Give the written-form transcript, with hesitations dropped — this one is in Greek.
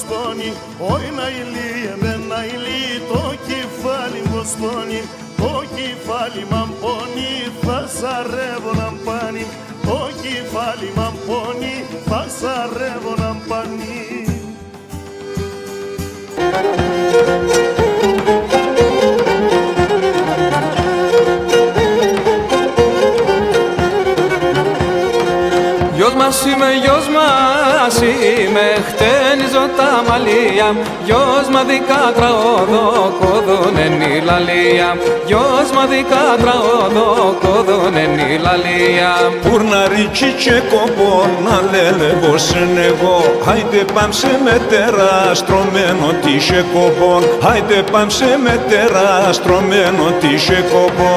στώνει, όχι να ηλί, εμένα ηλί, το κεφάλι μου στώνει, το κεφάλι μ' αμπώνει, θα σαρεύω να πάνει, το κεφάλι μ' αμπώνει, θα σαρεύω να πάνει. Γιος μας είμαι, χτένιζω τα μαλλία. Γιος μαδικα τραόδο, κόδον εν η λαλία. Γιος μαδικα τραόδο, κόδον εν η λαλία. Πουρνάρι και κοπό, να λένε πως είναι εγώ. Άιντε πάμε σε μετέρα, στρωμένο τι σε κοπό. Άιντε πάμε σε μετέρα, στρωμένο τι σε κοπό.